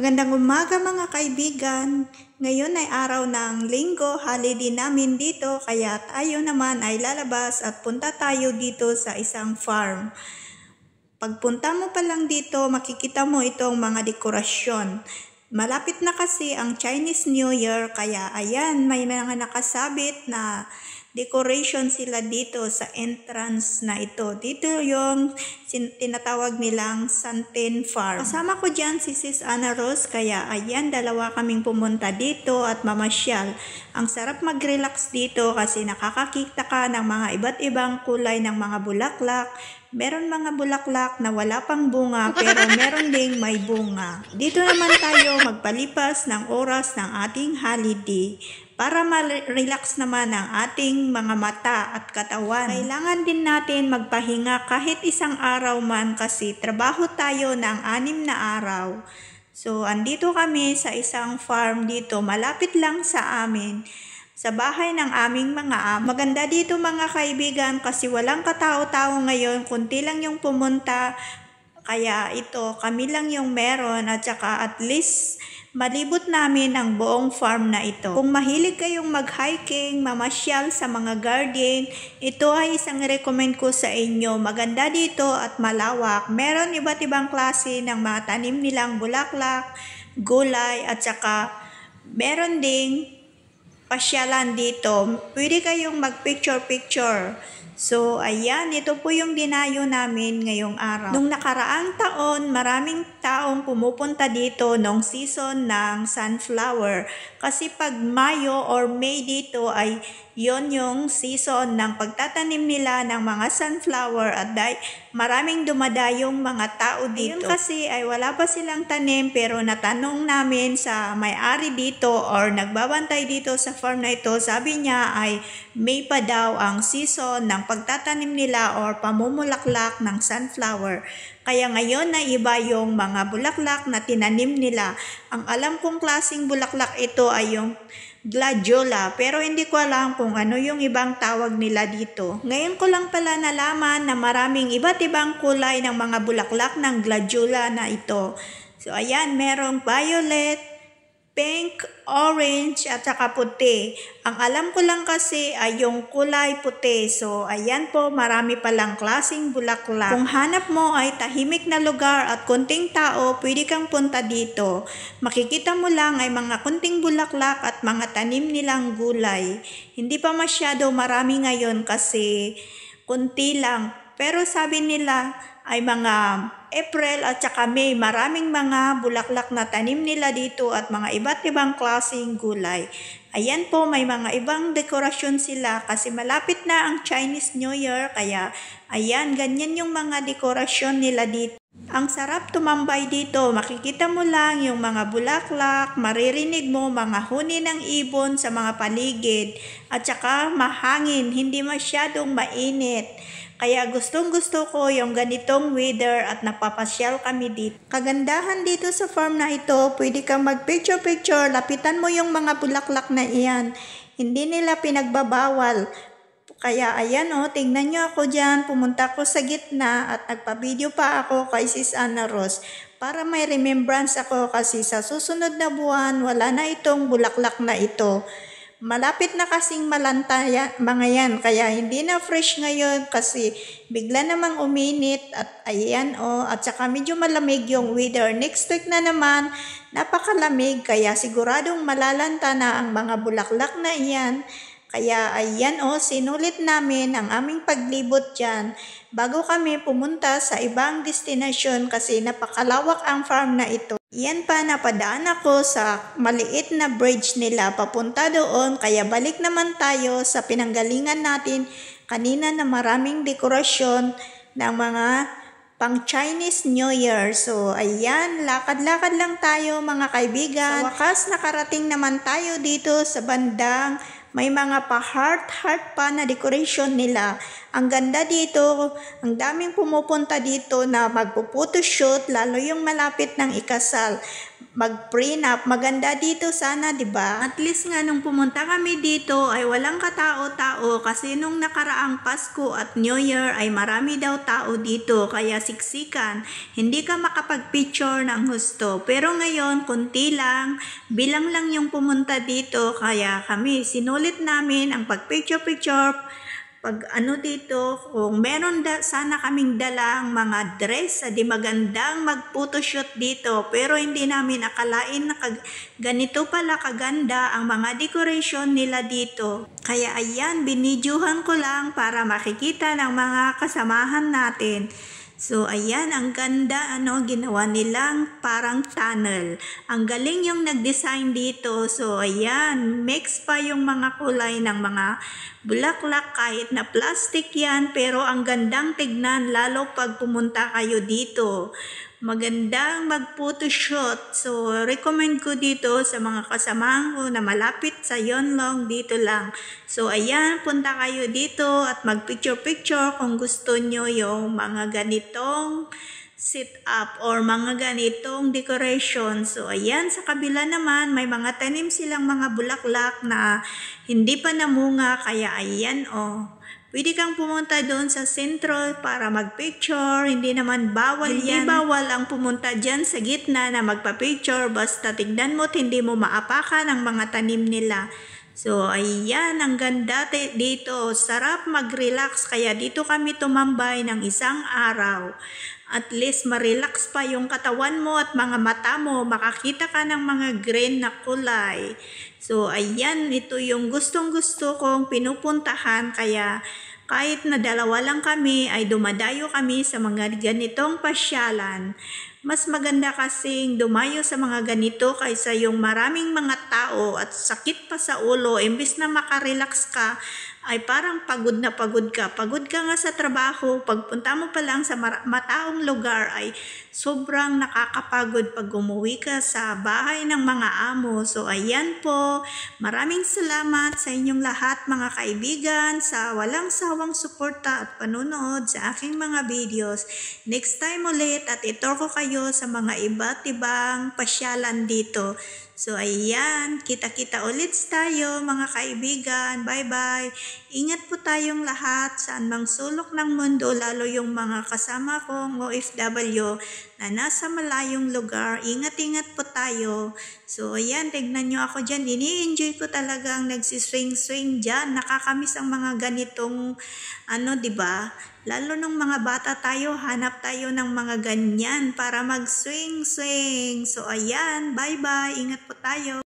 Magandang umaga mga kaibigan. Ngayon ay araw ng linggo, holiday namin dito, kaya tayo naman ay lalabas at punta tayo dito sa isang farm. Pagpunta mo pa lang dito, makikita mo itong mga dekorasyon. Malapit na kasi ang Chinese New Year, kaya ayan, may mga nakasabit na decoration sila dito sa entrance na ito. Dito yung tinatawag nilang Santen Farm. Kasama ko dyan si Sis Ana Rose, kaya ayan, dalawa kaming pumunta dito at mamasyal. Ang sarap mag-relax dito kasi nakakakita ka ng mga iba't ibang kulay ng mga bulaklak. Meron mga bulaklak na wala pang bunga pero meron ding may bunga. Dito naman tayo magpalipas ng oras ng ating holiday para ma-relax naman ang ating mga mata at katawan. Kailangan din natin magpahinga kahit isang araw man kasi trabaho tayo ng 6 na araw. So, andito kami sa isang farm dito, malapit lang sa amin. Sa bahay ng aming mga amo. Maganda dito mga kaibigan kasi walang katao-tao ngayon, kunti lang yung pumunta. Kaya ito, kami lang yung meron at saka at least malibot namin ang buong farm na ito. Kung mahilig kayong mag-hiking, mamasyal sa mga garden, ito ay isang recommend ko sa inyo. Maganda dito at malawak. Meron iba't ibang klase ng mga tanim nilang bulaklak, gulay at saka meron ding pasyalan dito. Pwede kayong mag-picture-picture. So, ayan, ito po yung dinayo namin ngayong araw. Nung nakaraang taon, maraming taong pumupunta dito nung season ng sunflower. Kasi pag Mayo or May dito ay yon yung season ng pagtatanim nila ng mga sunflower at maraming dumadayong mga tao dito. Ayun kasi ay wala pa silang tanim pero natanong namin sa may-ari dito or nagbabantay dito sa farm na ito, sabi niya ay May pa daw ang season ng pagtatanim nila or pamumulaklak ng sunflower. Kaya ngayon na iba yung mga bulaklak na tinanim nila. Ang alam kong klaseng bulaklak ito ay yung gladiola, pero hindi ko alam kung ano yung ibang tawag nila dito. Ngayon ko lang pala nalaman na maraming iba't ibang kulay ng mga bulaklak ng gladiola na ito. So ayan, merong violet, pink, orange, at saka puti. Ang alam ko lang kasi ay yung kulay puti. So, ayan po, marami palang klaseng bulaklak. Kung hanap mo ay tahimik na lugar at kunting tao, pwede kang punta dito. Makikita mo lang ay mga kunting bulaklak at mga tanim nilang gulay. Hindi pa masyado marami ngayon kasi kunti lang. Pero sabi nila ay mga April at saka May, maraming mga bulaklak na tanim nila dito at mga iba't ibang klaseng gulay. Ayan po, may mga ibang dekorasyon sila kasi malapit na ang Chinese New Year, kaya ayan, ganyan yung mga dekorasyon nila dito. Ang sarap tumambay dito, makikita mo lang yung mga bulaklak, maririnig mo mga huni ng ibon sa mga paligid at saka mahangin, hindi masyadong mainit. Kaya gustong-gusto ko yung ganitong weather at napapasyal kami dito. Kagandahan dito sa farm na ito, pwede kang mag-picture-picture, lapitan mo yung mga bulaklak na iyan. Hindi nila pinagbabawal. Kaya ayan tingnan nyo ako dyan, pumunta ko sa gitna at nagpa-video pa ako kay Sis Ana Rose para may remembrance ako kasi sa susunod na buwan, wala na itong bulaklak na ito. Malapit na kasing malanta mga yan, kaya hindi na fresh ngayon kasi bigla namang uminit at ayan at saka medyo malamig yung weather. Next week na naman, napakalamig kaya siguradong malalanta na ang mga bulaklak na iyan. Kaya ayan sinulit namin ang aming paglibot dyan bago kami pumunta sa ibang destinasyon kasi napakalawak ang farm na ito. Yan pa, napadaan ako sa maliit na bridge nila papunta doon, kaya balik naman tayo sa pinanggalingan natin kanina na maraming dekorasyon ng mga pang Chinese New Year. So ayan, lakad-lakad lang tayo mga kaibigan. Sa wakas nakarating naman tayo dito sa bandang may mga pa-heart pa na decoration nila. Ang ganda dito, ang daming pumupunta dito na magpo-photoshoot, lalo yung malapit ng ikasal. mag-prenup. Maganda dito sana, 'di ba? At least nga nung pumunta kami dito ay walang katao-tao kasi nung nakaraang Pasko at New Year ay marami daw tao dito kaya siksikan. Hindi ka makapag-picture ng husto. Pero ngayon, konti lang, bilang lang yung pumunta dito kaya kami sinulit namin ang pag-picture-picture. Pag ano dito, kung meron sana kaming dalang mga dress, di magandang mag-photoshoot dito. Pero hindi namin akalain na ganito pala kaganda ang mga decoration nila dito. Kaya ayan, binidyuhan ko lang para makikita ng mga kasamahan natin. So, ayan, ang ganda, ginawa nilang parang tunnel. Ang galing yung nag-design dito. So, ayan, mix pa yung mga kulay ng mga bulaklak kahit na plastic yan. Pero ang gandang tignan, lalo pag pumunta kayo dito. Magandang mag-photoshoot. So, recommend ko dito sa mga kasamahan ko na malapit sa Yonlong, dito lang. So, ayan, punta kayo dito at mag-picture-picture kung gusto nyo yung mga ganitong sit-up or mga ganitong decoration. So, ayan, sa kabila naman, may mga tanim silang mga bulaklak na hindi pa namunga, kaya ayan, pwede kang pumunta doon sa sentro para magpicture. Hindi naman bawal yan. Hindi bawal ang pumunta dyan sa gitna na magpa-picture. Basta tignan mo at hindi mo maapakan ang mga tanim nila. So, ayan, ang ganda dito. Sarap mag-relax. Kaya dito kami tumambay ng isang araw. At least ma-relax pa yung katawan mo at mga mata mo. Makakita ka ng mga green na kulay. So, ayan, ito yung gustong-gusto kong pinupuntahan. Kaya, kahit na dalawa lang kami, ay dumadayo kami sa mga ganitong pasyalan. Mas maganda kasing dumayo sa mga ganito kaysa yung maraming mga tao at sakit pa sa ulo. Imbis na makarelax ka, ay parang pagod na pagod ka. Pagod ka nga sa trabaho, pagpunta mo pa lang sa mataong lugar ay sobrang nakakapagod pag umuwi ka sa bahay ng mga amo. So ayan po, maraming salamat sa inyong lahat mga kaibigan sa walang sawang suporta at panunood sa aking mga videos. Next time ulit at ituro ko kayo sa mga iba't ibang pasyalan dito. So, ayan, kita-kita ulit tayo mga kaibigan. Bye-bye. Ingat po tayong lahat saan mang sulok ng mundo, lalo yung mga kasama kong OFW na nasa malayong lugar. Ingat-ingat po tayo. So, ayan, tignan nyo ako dyan. Ini-enjoy ko talagang nagsiswing-swing dyan. Nakakamiss ang mga ganitong, diba? Lalo nung mga bata tayo, hanap tayo ng mga ganyan para mag-swing-swing. So, ayan, bye-bye. Ingat po tayo.